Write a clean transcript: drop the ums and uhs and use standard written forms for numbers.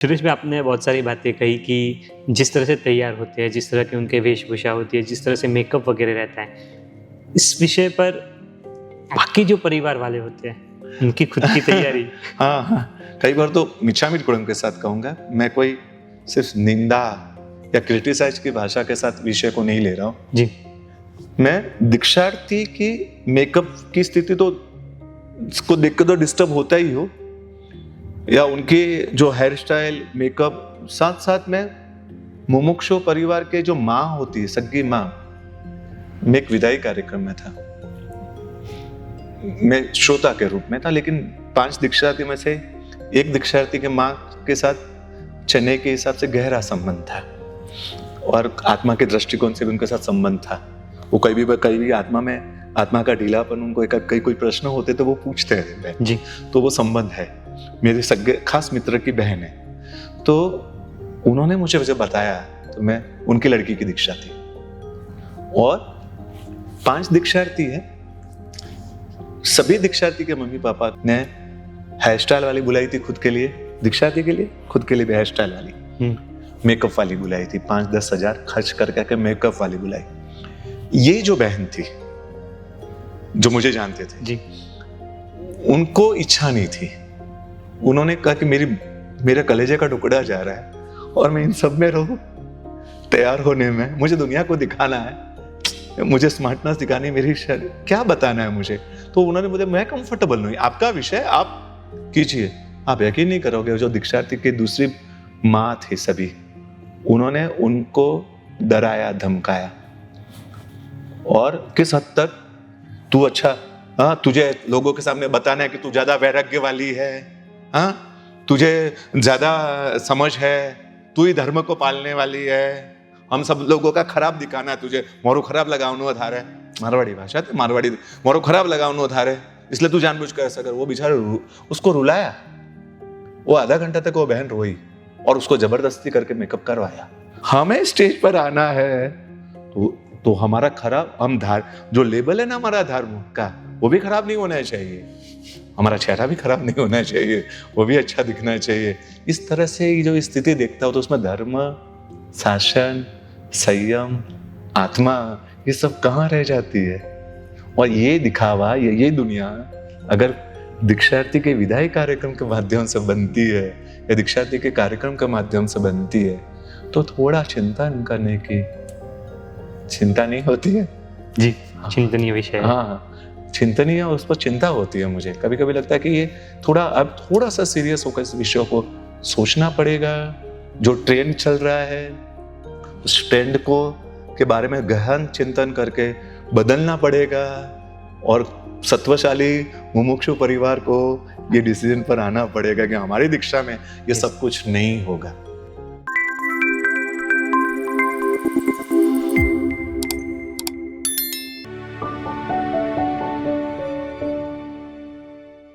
सुरेश में आपने बहुत सारी बातें कही कि जिस तरह से तैयार होते हैं, जिस तरह की उनके वेशभूषा होती है, जिस तरह से मेकअप वगैरह रहता है, इस विषय पर बाकी जो परिवार वाले होते हैं उनकी खुद की तैयारी। हाँ हाँ, कई बार तो मिच्छामिदुक्कड़म के साथ कहूँगा, मैं कोई सिर्फ निंदा या क्रिटिसाइज की भाषा के साथ विषय को नहीं ले रहा हूँ जी। मैं दीक्षार्थी की मेकअप की स्थिति तो उसको देख के तो डिस्टर्ब होता ही हो, या उनकी जो हेयर स्टाइल मेकअप, साथ साथ में मुमुक्षु परिवार के जो माँ होती है, सग्गी माँ, मैं एक विदाई कार्यक्रम में था, मैं श्रोता के रूप में था, लेकिन 5 दीक्षार्थी में से एक दीक्षार्थी के माँ के साथ चेन्नई के हिसाब से गहरा संबंध था और आत्मा के दृष्टिकोण से भी उनके साथ संबंध था। वो कभी भी आत्मा का ढीलापन, उनको कई कोई प्रश्न होते तो वो पूछते रहते जी। तो वो संबंध है, मेरे सगे खास मित्र की बहन है, तो उन्होंने मुझे बताया, तो मैं उनकी लड़की की दीक्षा थी और 5 दीक्षार्थी है। सभी दीक्षार्थी के मम्मी पापा ने हेयर स्टाइल वाली बुलाई थी खुद के लिए, दीक्षार्थी के लिए, खुद के लिए भी हेयर स्टाइल वाली, मेकअप वाली बुलाई थी, 5-10 हजार खर्च करके मेकअप वाली बुलाई। ये जो बहन थी जो मुझे जानते थे जी, उनको इच्छा नहीं थी, उन्होंने कहा कि मेरे कलेजे का टुकड़ा जा रहा है और मैं इन सब में रहूं, तैयार होने में, मुझे दुनिया को दिखाना है, मुझे स्मार्टनेस दिखानी है, मेरी क्या बताना है मुझे। तो उन्होंने मुझे, मैं कंफर्टेबल नहीं, आपका विषय आप कीजिए। आप यकीन नहीं करोगे, जो दीक्षार्थी की दूसरी माँ थी सभी, उन्होंने उनको डराया धमकाया और किस हद तक तू अच्छा, हाँ तुझे लोगों के सामने बताना है कि तू ज्यादा वैराग्य वाली है, हाँ तुझे ज्यादा समझ है, तू ही धर्म को पालने वाली है, हम सब लोगों का खराब दिखाना है तुझे, मोरो खराब लगावनो धार है, मारवाड़ी भाषा थी, मारवाड़ी, मोरो खराब लगावनो धार है, इसलिए तू जानबूझ कर ऐसा कर। वो बेचारा उसको रुलाया, वो आधा घंटा तक वो बहन रोई और उसको जबरदस्ती करके मेकअप करवाया। हमें स्टेज पर आना है तो हमारा खराब, हम जो लेबल है ना हमारा धर्म का, वो भी खराब नहीं होना चाहिए, हमारा चेहरा भी खराब नहीं होना चाहिए, वो भी अच्छा दिखना चाहिए। इस तरह से जो स्थिति देखता हो तो उसमें धर्म, शासन, संयम, आत्मा, ये सब कहाँ रह जाती है। और ये दिखावा, ये दुनिया अगर दीक्षार्थी के विदाई कार्यक्रम के माध्यम से बनती है या दीक्षार्थी के कार्यक्रम के माध्यम से बनती है तो थोड़ा चिंतन करने की चिंता नहीं होती है जी। चिंतनीय विषय है। हाँ, चिंतनीय, उस पर चिंता होती है। मुझे कभी कभी लगता है कि ये थोड़ा सा सीरियस होकर इस विषय को सोचना पड़ेगा। जो ट्रेंड चल रहा है उस ट्रेंड को के बारे में गहन चिंतन करके बदलना पड़ेगा और सत्वशाली मुमुक्षु परिवार को ये डिसीजन पर आना पड़ेगा कि हमारी दीक्षा में ये सब कुछ नहीं होगा।